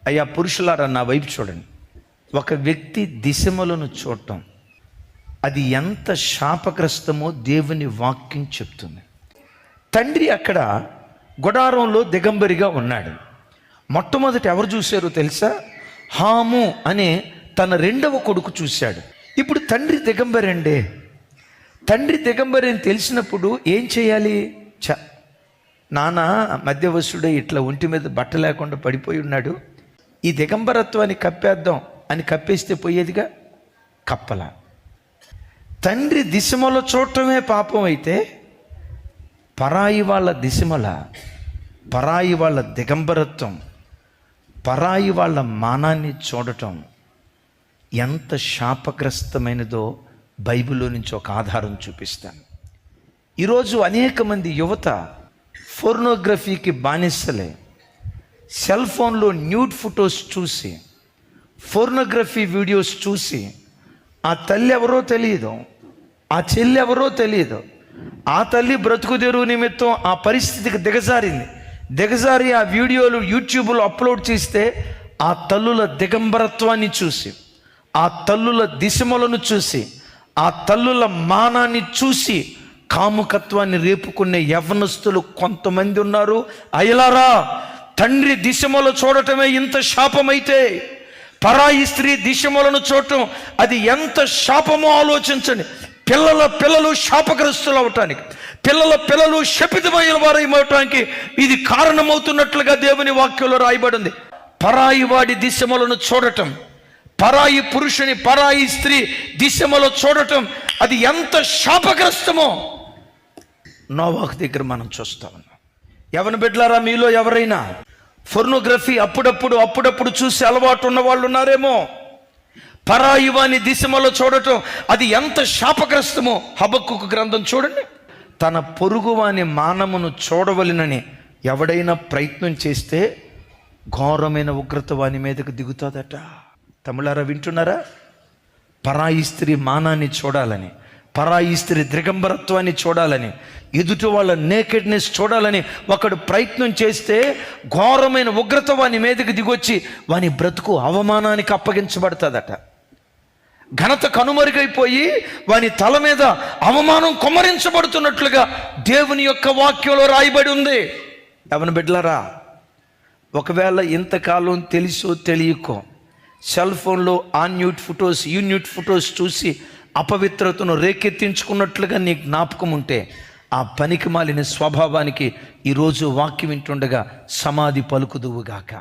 అయ్యా పురుషులారా నా వైపు చూడండి. ఒక వ్యక్తి దిశమలను చూడటం అది ఎంత శాపగ్రస్తమో దేవుని వాక్యం చెప్తుంది. తండ్రి అక్కడ గుడారంలో దిగంబరిగా ఉన్నాడు. మొట్టమొదటి ఎవరు చూశారో తెలుసా? హాము అనే తన రెండవ కొడుకు చూశాడు. ఇప్పుడు తండ్రి దిగంబరండే. తండ్రి దిగంబరి అని తెలిసినప్పుడు ఏం చేయాలి? నాన్న మధ్యవశుడే ఇట్లా ఒంటి మీద బట్ట లేకుండా పడిపోయి ఉన్నాడు, ఈ దిగంబరత్వాన్ని కప్పేద్దాం అని కప్పేస్తే పోయేదిగా. కప్పల. తండ్రి దిశమలో చూడటమే పాపం అయితే పరాయి వాళ్ళ దిశమల, పరాయి వాళ్ళ దిగంబరత్వం, పరాయి వాళ్ళ మానాన్ని చూడటం ఎంత శాపగ్రస్తమైనదో బైబిల్లో నుంచి ఒక ఆధారం చూపిస్తాను. ఈరోజు అనేక మంది యువత ఫోర్నోగ్రఫీకి బానిసలే. సెల్ ఫోన్లో న్యూడ్ ఫొటోస్ చూసి, ఫోర్నోగ్రఫీ వీడియోస్ చూసి ఆ తల్లి ఎవరో తెలియదు, ఆ చెల్లి ఎవరో తెలియదు, ఆ తల్లి బ్రతుకుదెరువు నిమిత్తం ఆ పరిస్థితికి దిగజారి ఆ వీడియోలు యూట్యూబ్లో అప్లోడ్ చేస్తే ఆ తల్లుల దిగంబరత్వాన్ని చూసి, ఆ తల్లుల దిశమలను చూసి, ఆ తల్లుల మానాన్ని చూసి కాముకత్వాన్ని రేపుకునే యవ్వనస్తులు కొంతమంది ఉన్నారు. అయలారా, తండ్రి దిశమలు చూడటమే ఇంత శాపమైతే పరాయి స్త్రీ దిశమలను చూడటం అది ఎంత శాపమో ఆలోచించండి. పిల్లలు శాపగ్రస్తులు అవటానికి, పిల్లలు శపితమైన వారవటానికి ఇది కారణమవుతున్నట్లుగా దేవుని వాక్యంలో రాయబడింది. పరాయి వాడి దిశమలను చూడటం, పరాయి పురుషుని, పరాయి స్త్రీ దిశమలో చూడటం అది ఎంత శాపగ్రస్తమో నోవాహు దగ్గర మనం చూస్తా ఉన్నాం. యవన బిడ్డలారా, మీలో ఎవరైనా ఫోర్నోగ్రఫీ అప్పుడప్పుడు చూసి అలవాటు ఉన్న వాళ్ళు ఉన్నారేమో. పరాయి వాని దిశమలో చూడటం అది ఎంత శాపగ్రస్తమో హబక్కూకు గ్రంథం చూడండి. తన పొరుగు వాని మానమును చూడవలెనని ఎవడైనా ప్రయత్నం చేస్తే ఘోరమైన ఉగ్రత వాని మీదకు దిగుతుందట. తమిళారా, వింటున్నారా? పరాయి స్త్రీ మానాన్ని చూడాలని, పరాయి స్త్రీ దిగంబరత్వాన్ని చూడాలని, ఎదుటి వాళ్ళ నేకెడ్నెస్ చూడాలని ఒకడు ప్రయత్నం చేస్తే ఘోరమైన ఉగ్రత వాని మీదకి దిగొచ్చి వాని బ్రతుకు అవమానానికి అప్పగించబడుతుందట. ఘనత కనుమరుగైపోయి వాని తల మీద అవమానం కుమ్మరించబడుతున్నట్లుగా దేవుని యొక్క వాక్యంలో రాయబడి ఉంది. యవన బిడ్డలారా, ఒకవేళ ఇంతకాలం తెలుసో తెలియకో సెల్ ఫోన్లో న్యూడ్ ఫొటోస్ చూసి అపవిత్రతను రేకెత్తించుకున్నట్లుగా నీ జ్ఞాపకం ఉంటే ఆ పనికి మాలిన స్వభావానికి ఈరోజు వాక్యం వింటుండగా సమాధి పలుకుదువుగాక.